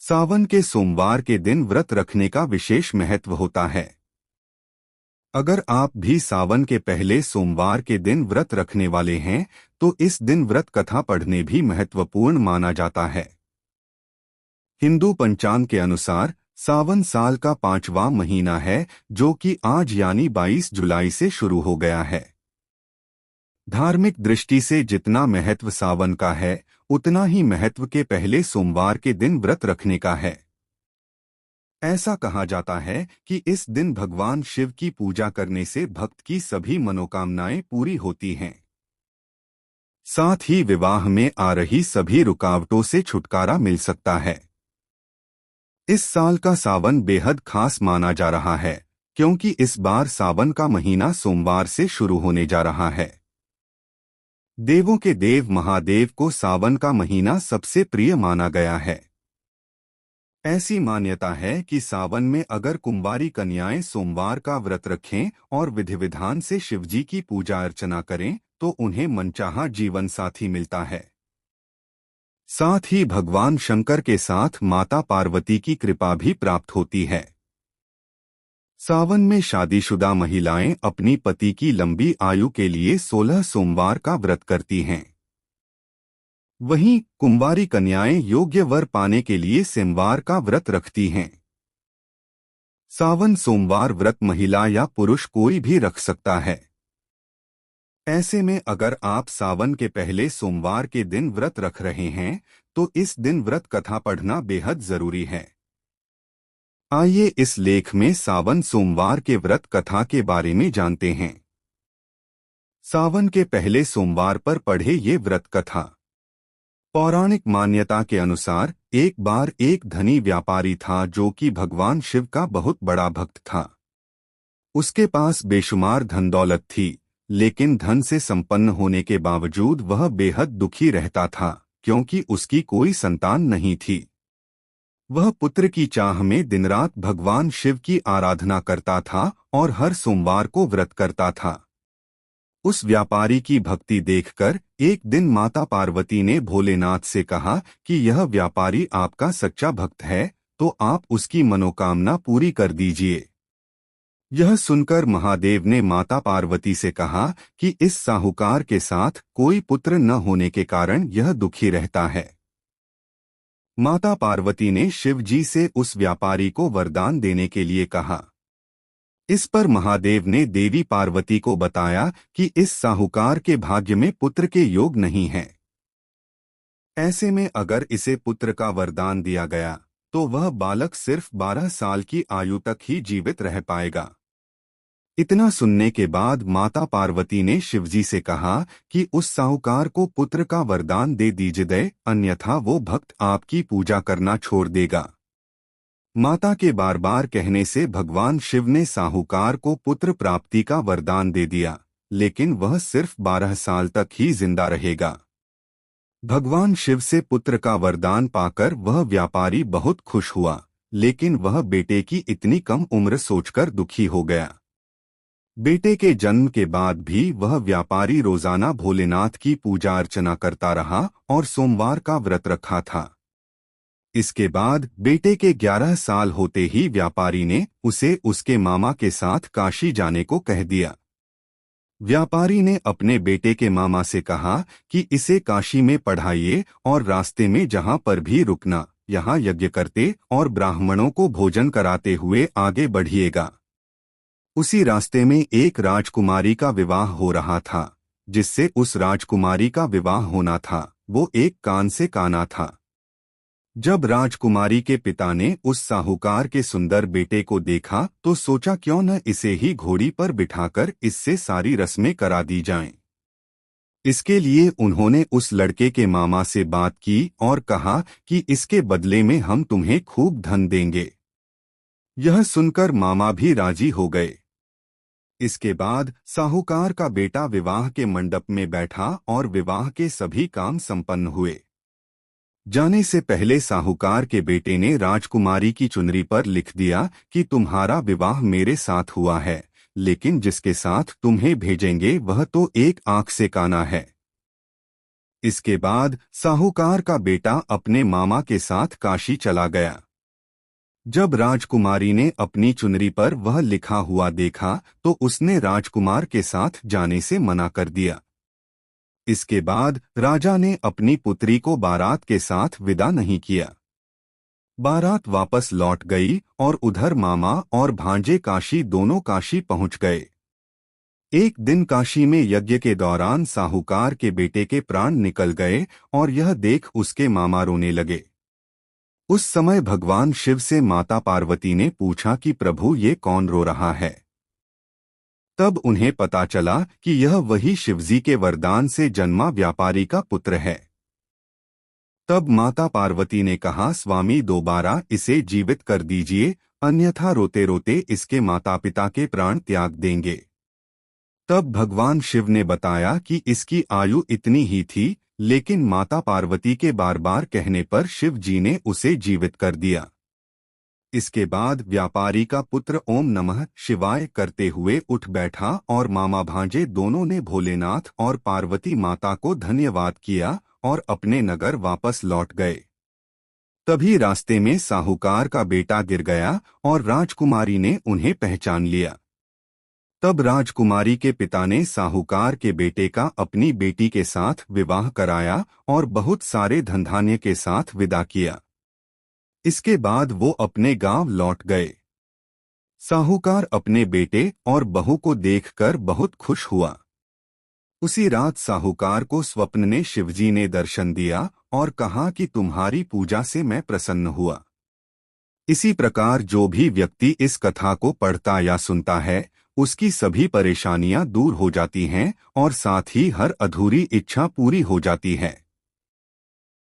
सावन के सोमवार के दिन व्रत रखने का विशेष महत्व होता है। अगर आप भी सावन के पहले सोमवार के दिन व्रत रखने वाले हैं, तो इस दिन व्रत कथा पढ़ने भी महत्वपूर्ण माना जाता है। हिंदू पंचांग के अनुसार सावन साल का 5वां महीना है, जो कि आज यानी 22 जुलाई से शुरू हो गया है। धार्मिक दृष्टि से जितना महत्व सावन का है, उतना ही महत्व के पहले सोमवार के दिन व्रत रखने का है। ऐसा कहा जाता है कि इस दिन भगवान शिव की पूजा करने से भक्त की सभी मनोकामनाएं पूरी होती हैं। साथ ही विवाह में आ रही सभी रुकावटों से छुटकारा मिल सकता है। इस साल का सावन बेहद खास माना जा रहा है, क्योंकि इस बार सावन का महीना सोमवार से शुरू होने जा रहा है। देवों के देव महादेव को सावन का महीना सबसे प्रिय माना गया है। ऐसी मान्यता है कि सावन में अगर कुंवारी कन्याएं सोमवार का व्रत रखें और विधि विधान से शिवजी की पूजा अर्चना करें, तो उन्हें मनचाहा जीवन साथी मिलता है। साथ ही भगवान शंकर के साथ माता पार्वती की कृपा भी प्राप्त होती है। सावन में शादीशुदा महिलाएं अपनी पति की लंबी आयु के लिए 16 सोमवार का व्रत करती हैं। वहीं कुंवारी कन्याएं योग्य वर पाने के लिए सोमवार का व्रत रखती हैं। सावन सोमवार व्रत महिला या पुरुष कोई भी रख सकता है। ऐसे में अगर आप सावन के पहले सोमवार के दिन व्रत रख रहे हैं, तो इस दिन व्रत कथा पढ़ना बेहद जरूरी है। आइए इस लेख में सावन सोमवार के व्रत कथा के बारे में जानते हैं। सावन के पहले सोमवार पर पढ़े ये व्रत कथा। पौराणिक मान्यता के अनुसार एक बार एक धनी व्यापारी था, जो कि भगवान शिव का बहुत बड़ा भक्त था। उसके पास बेशुमार धन दौलत थी, लेकिन धन से संपन्न होने के बावजूद वह बेहद दुखी रहता था, क्योंकि उसकी कोई संतान नहीं थी। वह पुत्र की चाह में दिन रात भगवान शिव की आराधना करता था और हर सोमवार को व्रत करता था। उस व्यापारी की भक्ति देखकर एक दिन माता पार्वती ने भोलेनाथ से कहा कि यह व्यापारी आपका सच्चा भक्त है, तो आप उसकी मनोकामना पूरी कर दीजिए। यह सुनकर महादेव ने माता पार्वती से कहा कि इस साहूकार के साथ कोई पुत्र न होने के कारण यह दुखी रहता है। माता पार्वती ने शिव जी से उस व्यापारी को वरदान देने के लिए कहा। इस पर महादेव ने देवी पार्वती को बताया कि इस साहूकार के भाग्य में पुत्र के योग नहीं है। ऐसे में अगर इसे पुत्र का वरदान दिया गया, तो वह बालक सिर्फ 12 साल की आयु तक ही जीवित रह पाएगा। इतना सुनने के बाद माता पार्वती ने शिवजी से कहा कि उस साहूकार को पुत्र का वरदान दे दीजिए, अन्यथा वो भक्त आपकी पूजा करना छोड़ देगा। माता के बार बार कहने से भगवान शिव ने साहूकार को पुत्र प्राप्ति का वरदान दे दिया, लेकिन वह सिर्फ 12 साल तक ही जिंदा रहेगा। भगवान शिव से पुत्र का वरदान पाकर वह व्यापारी बहुत खुश हुआ, लेकिन वह बेटे की इतनी कम उम्र सोचकर दुखी हो गया। बेटे के जन्म के बाद भी वह व्यापारी रोजाना भोलेनाथ की पूजा अर्चना करता रहा और सोमवार का व्रत रखा था। इसके बाद बेटे के 11 साल होते ही व्यापारी ने उसे उसके मामा के साथ काशी जाने को कह दिया। व्यापारी ने अपने बेटे के मामा से कहा कि इसे काशी में पढ़ाइए और रास्ते में जहां पर भी रुकना, यहाँ यज्ञ करते और ब्राह्मणों को भोजन कराते हुए आगे बढ़िएगा। उसी रास्ते में एक राजकुमारी का विवाह हो रहा था। जिससे उस राजकुमारी का विवाह होना था, वो एक कान से काना था। जब राजकुमारी के पिता ने उस साहूकार के सुंदर बेटे को देखा, तो सोचा क्यों न इसे ही घोड़ी पर बिठाकर इससे सारी रस्में करा दी जाएं। इसके लिए उन्होंने उस लड़के के मामा से बात की और कहा कि इसके बदले में हम तुम्हें खूब धन देंगे। यह सुनकर मामा भी राजी हो गए। इसके बाद साहूकार का बेटा विवाह के मंडप में बैठा और विवाह के सभी काम संपन्न हुए। जाने से पहले साहूकार के बेटे ने राजकुमारी की चुनरी पर लिख दिया कि तुम्हारा विवाह मेरे साथ हुआ है, लेकिन जिसके साथ तुम्हें भेजेंगे वह तो एक आंख से काना है। इसके बाद साहूकार का बेटा अपने मामा के साथ काशी चला गया। जब राजकुमारी ने अपनी चुनरी पर वह लिखा हुआ देखा तो उसने राजकुमार के साथ जाने से मना कर दिया। इसके बाद राजा ने अपनी पुत्री को बारात के साथ विदा नहीं किया। बारात वापस लौट गई और उधर मामा और भांजे काशी दोनों काशी पहुंच गए। एक दिन काशी में यज्ञ के दौरान साहूकार के बेटे के प्राण निकल गए और यह देख उसके मामा रोने लगे। उस समय भगवान शिव से माता पार्वती ने पूछा कि प्रभु ये कौन रो रहा है। तब उन्हें पता चला कि यह वही शिवजी के वरदान से जन्मा व्यापारी का पुत्र है। तब माता पार्वती ने कहा, स्वामी दोबारा इसे जीवित कर दीजिए, अन्यथा रोते रोते इसके माता पिता के प्राण त्याग देंगे। तब भगवान शिव ने बताया कि इसकी आयु इतनी ही थी, लेकिन माता पार्वती के बार बार कहने पर शिव जी ने उसे जीवित कर दिया। इसके बाद व्यापारी का पुत्र ओम नमः शिवाय करते हुए उठ बैठा और मामा भांजे दोनों ने भोलेनाथ और पार्वती माता को धन्यवाद किया और अपने नगर वापस लौट गए। तभी रास्ते में साहूकार का बेटा गिर गया और राजकुमारी ने उन्हें पहचान लिया। तब राजकुमारी के पिता ने साहूकार के बेटे का अपनी बेटी के साथ विवाह कराया और बहुत सारे धनधान्य के साथ विदा किया। इसके बाद वो अपने गांव लौट गए। साहूकार अपने बेटे और बहू को देखकर बहुत खुश हुआ। उसी रात साहूकार को स्वप्न में शिवजी ने दर्शन दिया और कहा कि तुम्हारी पूजा से मैं प्रसन्न हुआ। इसी प्रकार जो भी व्यक्ति इस कथा को पढ़ता या सुनता है उसकी सभी परेशानियां दूर हो जाती हैं और साथ ही हर अधूरी इच्छा पूरी हो जाती है।